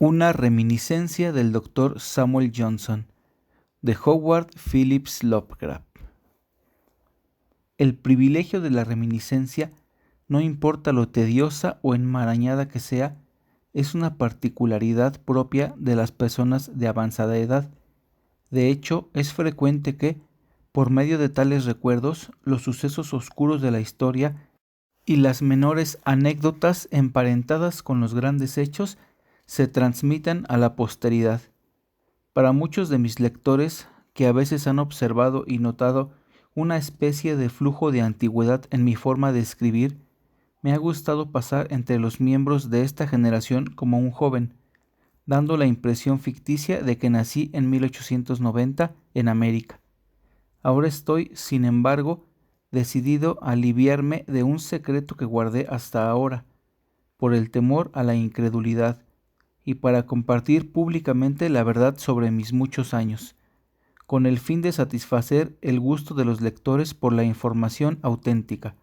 Una reminiscencia del Dr. Samuel Johnson, de Howard Phillips Lovecraft. El privilegio de la reminiscencia, no importa lo tediosa o enmarañada que sea, es una particularidad propia de las personas de avanzada edad. De hecho, es frecuente que, por medio de tales recuerdos, los sucesos oscuros de la historia y las menores anécdotas emparentadas con los grandes hechos se transmitan a la posteridad. Para muchos de mis lectores, que a veces han observado y notado una especie de flujo de antigüedad en mi forma de escribir, me ha gustado pasar entre los miembros de esta generación como un joven, dando la impresión ficticia de que nací en 1890 en América. Ahora estoy, sin embargo, decidido a aliviarme de un secreto que guardé hasta ahora, por el temor a la incredulidad, y para compartir públicamente la verdad sobre mis muchos años, con el fin de satisfacer el gusto de los lectores por la información auténtica,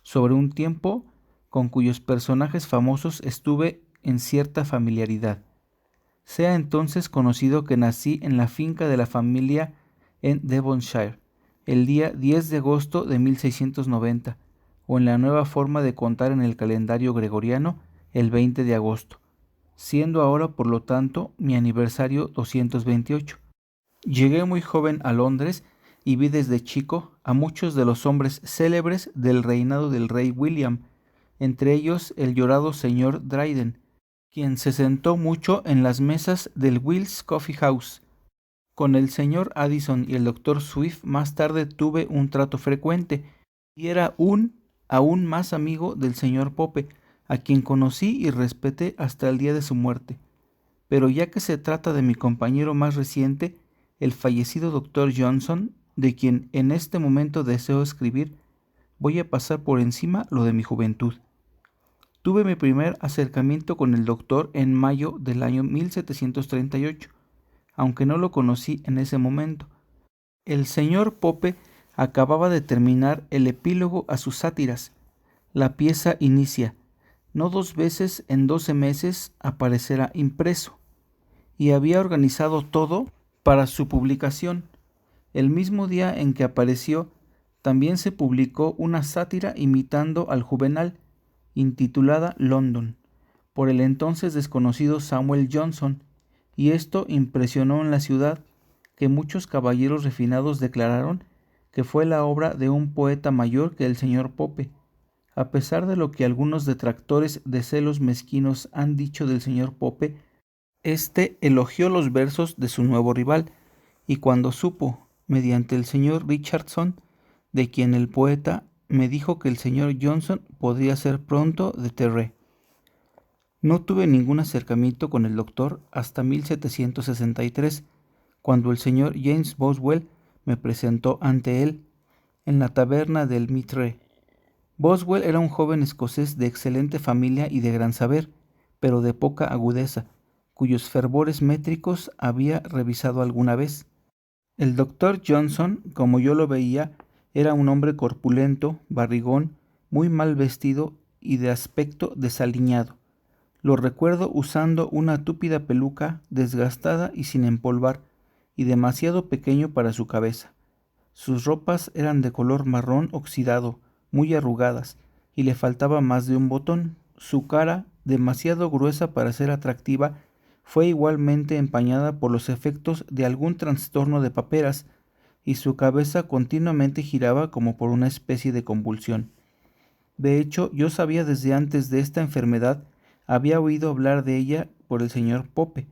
sobre un tiempo con cuyos personajes famosos estuve en cierta familiaridad. Sea entonces conocido que nací en la finca de la familia en Devonshire, el día 10 de agosto de 1690, o en la nueva forma de contar en el calendario gregoriano, el 20 de agosto, siendo ahora por lo tanto mi aniversario 228. Llegué muy joven a Londres y vi desde chico a muchos de los hombres célebres del reinado del rey William, entre ellos el llorado señor Dryden, quien se sentó mucho en las mesas del Will's Coffee House. Con el señor Addison y el doctor Swift más tarde tuve un trato frecuente, y era aún más amigo del señor Pope, a quien conocí y respeté hasta el día de su muerte. Pero ya que se trata de mi compañero más reciente, el fallecido doctor Johnson, de quien en este momento deseo escribir, voy a pasar por encima lo de mi juventud. Tuve mi primer acercamiento con el doctor en mayo del año 1738, aunque no lo conocí en ese momento. El señor Pope acababa de terminar el epílogo a sus sátiras. La pieza inicia: no 2 veces en 12 meses aparecerá impreso, y había organizado todo para su publicación. El mismo día en que apareció, también se publicó una sátira imitando al Juvenal, intitulada London, por el entonces desconocido Samuel Johnson, y esto impresionó en la ciudad, que muchos caballeros refinados declararon que fue la obra de un poeta mayor que el señor Pope, a pesar de lo que algunos detractores de celos mezquinos han dicho del señor Pope. Este elogió los versos de su nuevo rival, y cuando supo, mediante el señor Richardson, de quien el poeta, me dijo que el señor Johnson podría ser pronto de Terré. No tuve ningún acercamiento con el doctor hasta 1763, cuando el señor James Boswell me presentó ante él en la taberna del Mitre. Boswell era un joven escocés de excelente familia y de gran saber, pero de poca agudeza, cuyos fervores métricos había revisado alguna vez. El doctor Johnson, como yo lo veía, era un hombre corpulento, barrigón, muy mal vestido y de aspecto desaliñado. Lo recuerdo usando una túpida peluca, desgastada y sin empolvar, y demasiado pequeño para su cabeza. Sus ropas eran de color marrón oxidado, muy arrugadas, y le faltaba más de un botón. Su cara, demasiado gruesa para ser atractiva, fue igualmente empañada por los efectos de algún trastorno de paperas, y su cabeza continuamente giraba como por una especie de convulsión. De hecho, yo sabía desde antes de esta enfermedad, había oído hablar de ella por el señor Pope,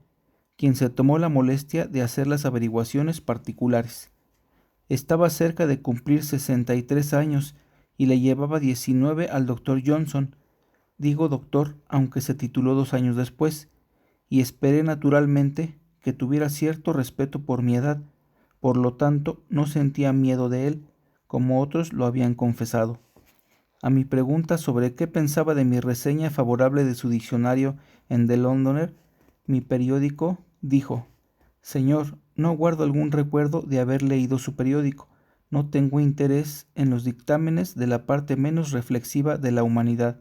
quien se tomó la molestia de hacer las averiguaciones particulares. Estaba cerca de cumplir 63 años y le llevaba 19 al doctor Johnson. Digo doctor, aunque se tituló 2 años después, y esperé naturalmente que tuviera cierto respeto por mi edad. Por lo tanto, no sentía miedo de él, como otros lo habían confesado. A mi pregunta sobre qué pensaba de mi reseña favorable de su diccionario en The Londoner, mi periódico, dijo: «Señor, no guardo algún recuerdo de haber leído su periódico. No tengo interés en los dictámenes de la parte menos reflexiva de la humanidad».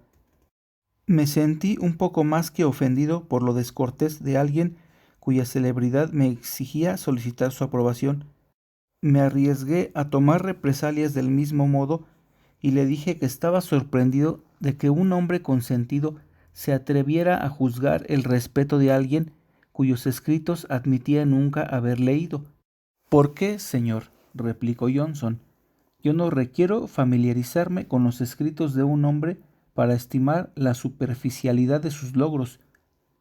Me sentí un poco más que ofendido por lo descortés de alguien cuya celebridad me exigía solicitar su aprobación. Me arriesgué a tomar represalias del mismo modo y le dije que estaba sorprendido de que un hombre consentido se atreviera a juzgar el respeto de alguien cuyos escritos admitía nunca haber leído. ¿Por qué, señor?, replicó Johnson. Yo no requiero familiarizarme con los escritos de un hombre para estimar la superficialidad de sus logros,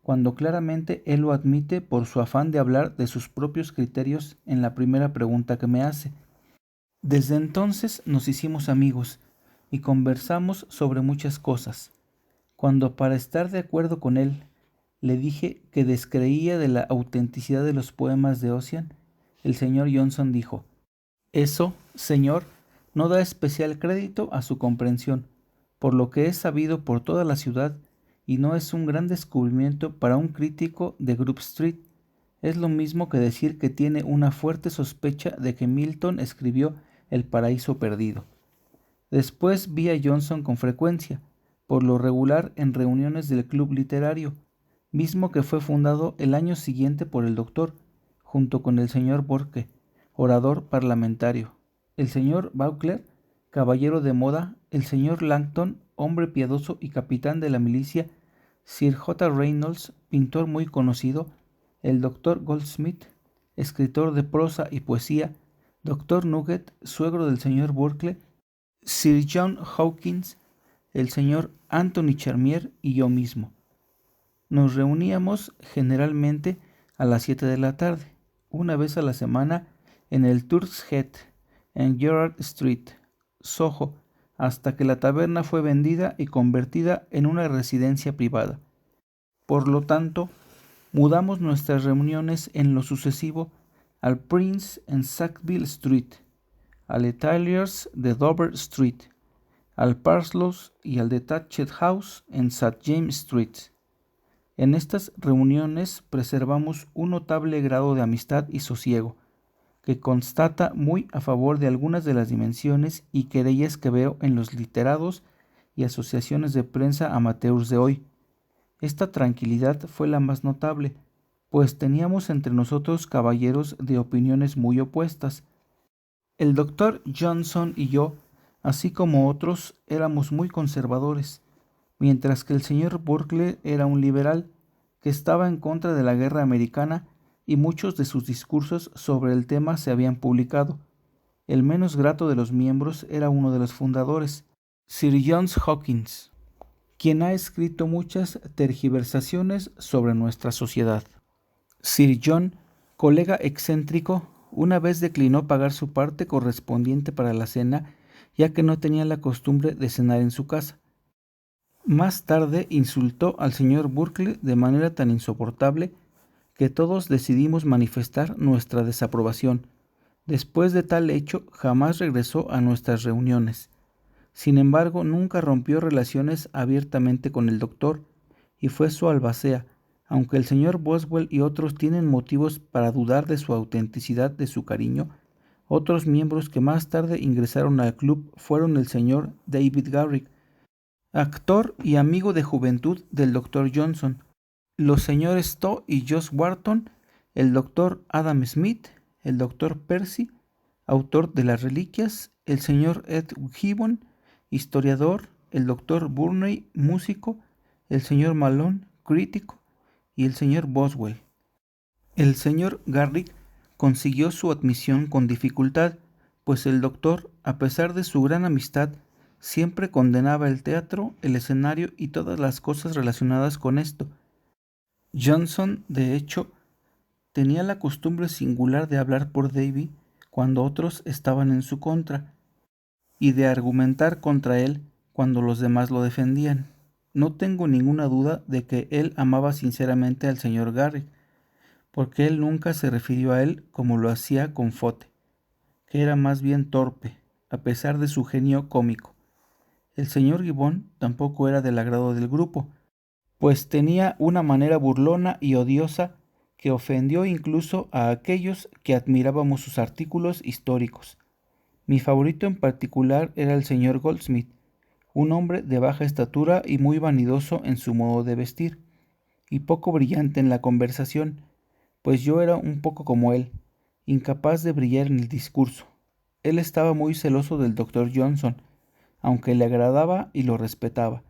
cuando claramente él lo admite por su afán de hablar de sus propios criterios en la primera pregunta que me hace. Desde entonces nos hicimos amigos y conversamos sobre muchas cosas. Cuando, para estar de acuerdo con él, le dije que descreía de la autenticidad de los poemas de Ossian, el señor Johnson dijo: «Eso, señor, no da especial crédito a su comprensión, por lo que es sabido por toda la ciudad, y no es un gran descubrimiento para un crítico de Grub Street. Es lo mismo que decir que tiene una fuerte sospecha de que Milton escribió El paraíso perdido». Después vi a Johnson con frecuencia, por lo regular en reuniones del club literario, mismo que fue fundado el año siguiente por el doctor, junto con el señor Burke, orador parlamentario, el señor Beauclerk, caballero de moda, el señor Langton, hombre piadoso y capitán de la milicia, Sir J. Reynolds, pintor muy conocido, el doctor Goldsmith, escritor de prosa y poesía, doctor Nugget, suegro del señor Burke, Sir John Hawkins, el señor Anthony Charmier y yo mismo. Nos reuníamos generalmente a las 7 de la tarde, una vez a la semana, en el Turk's Head, en Gerrard Street, Soho, hasta que la taberna fue vendida y convertida en una residencia privada. Por lo tanto, mudamos nuestras reuniones en lo sucesivo al Prince en Sackville Street, al Leteliers de Dover Street, al Parslows y al de Thatched House en St. James Street. En estas reuniones preservamos un notable grado de amistad y sosiego, que constata muy a favor de algunas de las dimensiones y querellas que veo en los literados y asociaciones de prensa amateurs de hoy. Esta tranquilidad fue la más notable, pues teníamos entre nosotros caballeros de opiniones muy opuestas. El doctor Johnson y yo, así como otros, éramos muy conservadores, mientras que el señor Burke era un liberal que estaba en contra de la guerra americana, y muchos de sus discursos sobre el tema se habían publicado. El menos grato de los miembros era uno de los fundadores, Sir John Hawkins, quien ha escrito muchas tergiversaciones sobre nuestra sociedad. Sir John, colega excéntrico, una vez declinó pagar su parte correspondiente para la cena, ya que no tenía la costumbre de cenar en su casa. Más tarde insultó al señor Burke de manera tan insoportable que todos decidimos manifestar nuestra desaprobación. Después de tal hecho, jamás regresó a nuestras reuniones. Sin embargo, nunca rompió relaciones abiertamente con el doctor, y fue su albacea, aunque el señor Boswell y otros tienen motivos para dudar de su autenticidad de su cariño. Otros miembros que más tarde ingresaron al club fueron el señor David Garrick, actor y amigo de juventud del doctor Johnson, los señores Stowe y Josh Wharton, el doctor Adam Smith, el doctor Percy, autor de las reliquias, el señor Ed Gibbon, historiador, el doctor Burney, músico, el señor Malone, crítico, y el señor Boswell. El señor Garrick consiguió su admisión con dificultad, pues el doctor, a pesar de su gran amistad, siempre condenaba el teatro, el escenario y todas las cosas relacionadas con esto. Johnson, de hecho, tenía la costumbre singular de hablar por Davy cuando otros estaban en su contra, y de argumentar contra él cuando los demás lo defendían. No tengo ninguna duda de que él amaba sinceramente al señor Garrick, porque él nunca se refirió a él como lo hacía con Foote, que era más bien torpe, a pesar de su genio cómico. El señor Gibbon tampoco era del agrado del grupo, pues tenía una manera burlona y odiosa que ofendió incluso a aquellos que admirábamos sus artículos históricos. Mi favorito en particular era el señor Goldsmith, un hombre de baja estatura y muy vanidoso en su modo de vestir, y poco brillante en la conversación, pues yo era un poco como él, incapaz de brillar en el discurso. Él estaba muy celoso del doctor Johnson, aunque le agradaba y lo respetaba.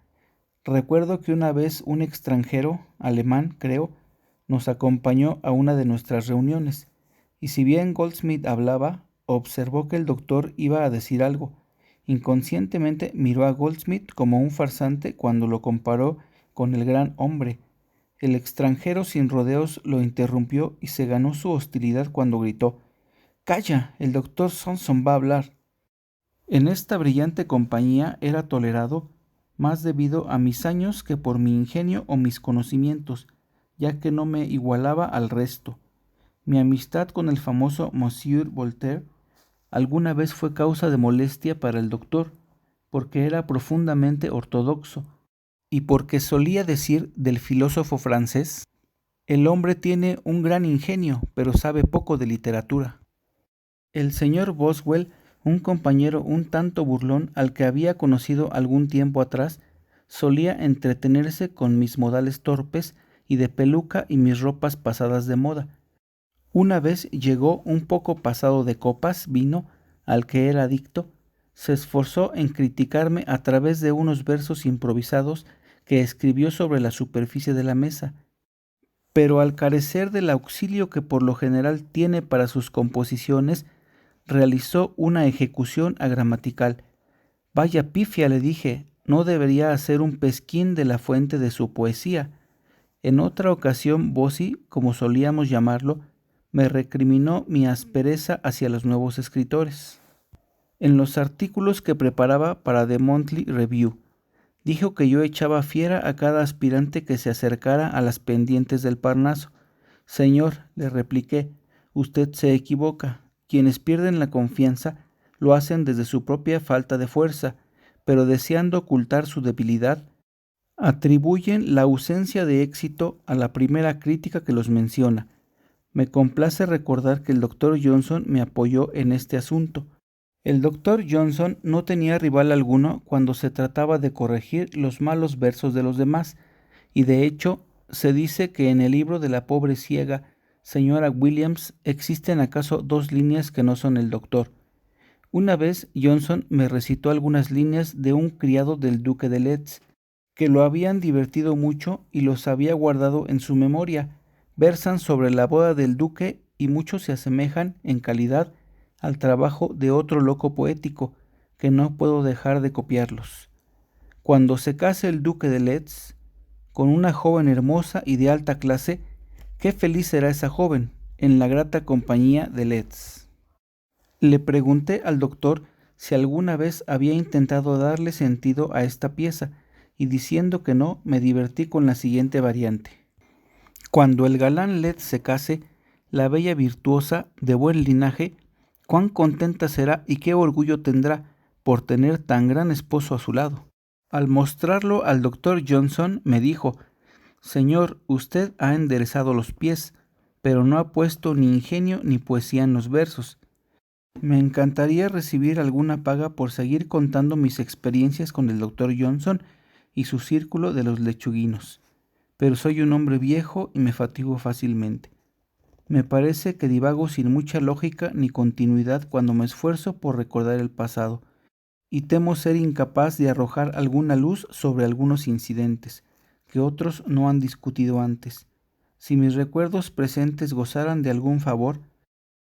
Recuerdo que una vez un extranjero, alemán creo, nos acompañó a una de nuestras reuniones, y si bien Goldsmith hablaba, observó que el doctor iba a decir algo. Inconscientemente miró a Goldsmith como un farsante cuando lo comparó con el gran hombre. El extranjero sin rodeos lo interrumpió y se ganó su hostilidad cuando gritó: «¡Calla! El doctor Johnson va a hablar». En esta brillante compañía era tolerado más debido a mis años que por mi ingenio o mis conocimientos, ya que no me igualaba al resto. Mi amistad con el famoso Monsieur Voltaire alguna vez fue causa de molestia para el doctor, porque era profundamente ortodoxo, y porque solía decir del filósofo francés: «El hombre tiene un gran ingenio, pero sabe poco de literatura». El señor Boswell, un compañero un tanto burlón al que había conocido algún tiempo atrás, solía entretenerse con mis modales torpes y de peluca y mis ropas pasadas de moda. Una vez llegó un poco pasado de copas, vino, al que era adicto, se esforzó en criticarme a través de unos versos improvisados que escribió sobre la superficie de la mesa, pero al carecer del auxilio que por lo general tiene para sus composiciones, realizó una ejecución agramatical. «Vaya pifia», le dije, «no debería hacer un pesquín de la fuente de su poesía». En otra ocasión, Bossi, como solíamos llamarlo, me recriminó mi aspereza hacia los nuevos escritores. En los artículos que preparaba para The Monthly Review, dijo que yo echaba fiera a cada aspirante que se acercara a las pendientes del Parnaso. «Señor», le repliqué, «usted se equivoca. Quienes pierden la confianza lo hacen desde su propia falta de fuerza, pero deseando ocultar su debilidad, atribuyen la ausencia de éxito a la primera crítica que los menciona. Me complace recordar que el doctor Johnson me apoyó en este asunto. El doctor Johnson no tenía rival alguno cuando se trataba de corregir los malos versos de los demás, y de hecho se dice que en el libro de la pobre ciega señora Williams existen acaso 2 líneas que no son el doctor. Una vez Johnson me recitó algunas líneas de un criado del duque de Leeds, que lo habían divertido mucho y los había guardado en su memoria. Versan sobre la boda del duque y muchos se asemejan en calidad al trabajo de otro loco poético, que no puedo dejar de copiarlos. Cuando se case el duque de Leeds con una joven hermosa y de alta clase, qué feliz será esa joven en la grata compañía de Leeds. Le pregunté al doctor si alguna vez había intentado darle sentido a esta pieza, y diciendo que no, me divertí con la siguiente variante: «Cuando el galán Leeds se case, la bella virtuosa de buen linaje, cuán contenta será y qué orgullo tendrá por tener tan gran esposo a su lado». Al mostrarlo al doctor Johnson, me dijo: «Señor, usted ha enderezado los pies, pero no ha puesto ni ingenio ni poesía en los versos. Me encantaría recibir alguna paga por seguir contando mis experiencias con el doctor Johnson y su círculo de los lechuguinos, pero soy un hombre viejo y me fatigo fácilmente. Me parece que divago sin mucha lógica ni continuidad cuando me esfuerzo por recordar el pasado, y temo ser incapaz de arrojar alguna luz sobre algunos incidentes que otros no han discutido antes. Si mis recuerdos presentes gozaran de algún favor,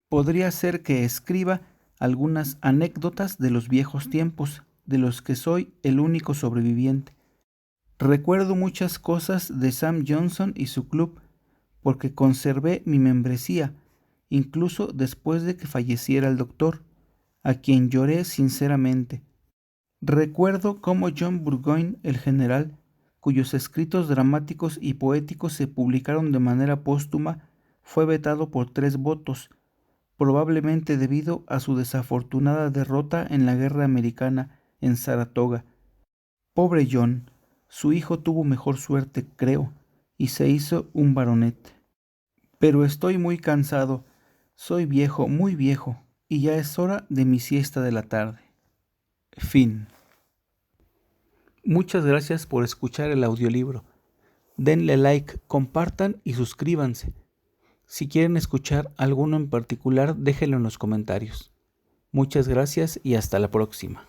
podría ser que escriba algunas anécdotas de los viejos tiempos, de los que soy el único sobreviviente. Recuerdo muchas cosas de Sam Johnson y su club, porque conservé mi membresía, incluso después de que falleciera el doctor, a quien lloré sinceramente. Recuerdo cómo John Burgoyne, el general, cuyos escritos dramáticos y poéticos se publicaron de manera póstuma, fue vetado por 3 votos, probablemente debido a su desafortunada derrota en la guerra americana en Saratoga. Pobre John, su hijo tuvo mejor suerte, creo, y se hizo un baronet. Pero estoy muy cansado, soy viejo, muy viejo, y ya es hora de mi siesta de la tarde. Fin. Muchas gracias por escuchar el audiolibro. Denle like, compartan y suscríbanse. Si quieren escuchar alguno en particular, déjenlo en los comentarios. Muchas gracias y hasta la próxima.